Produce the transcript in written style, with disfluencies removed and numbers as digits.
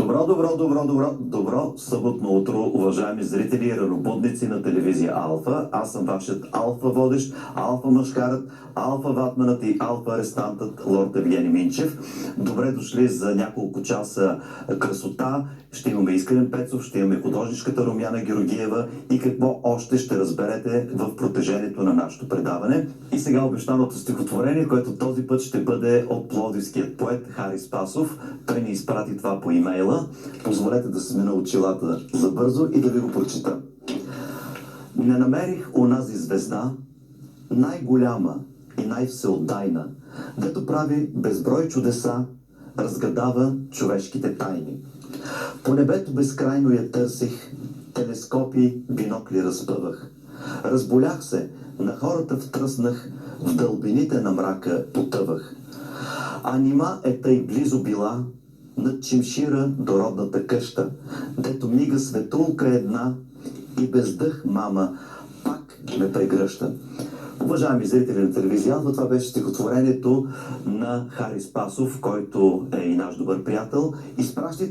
Добро съботно утро, уважаеми зрители и ранобудници на телевизия Алфа. Аз съм вашият Алфа водещ, Алфа мъжкарът, Алфа ватманът и Алфа арестантът лорд Евгений Минчев. Добре дошли за няколко часа красота. Ще имаме Искрен Пецов, ще имаме художничката Румяна Георгиева и какво още ще разберете в протежението на нашето предаване. И сега обещаното стихотворение, което този път ще бъде от пловдивският поет Хари Спасов. Той ни изпрати това по имейла. Позволете да смена очилата за бързо и да ви го прочита. Не намерих онази звезда, най-голяма и най-всеотдайна, дето прави безброй чудеса, разгадава човешките тайни. По небето безкрайно я търсих, телескопи, бинокли разпъвах. Разболях се, на хората втръснах, в дълбините на мрака потъвах. А нима е тъй близо била, над чимшира до родната къща, дето мига светулка една и без дъх мама пак ме прегръща. Уважаеми зрители на телевизия Алфа, това беше стихотворението на Хари Спасов, който е и наш добър приятел. Изпращайте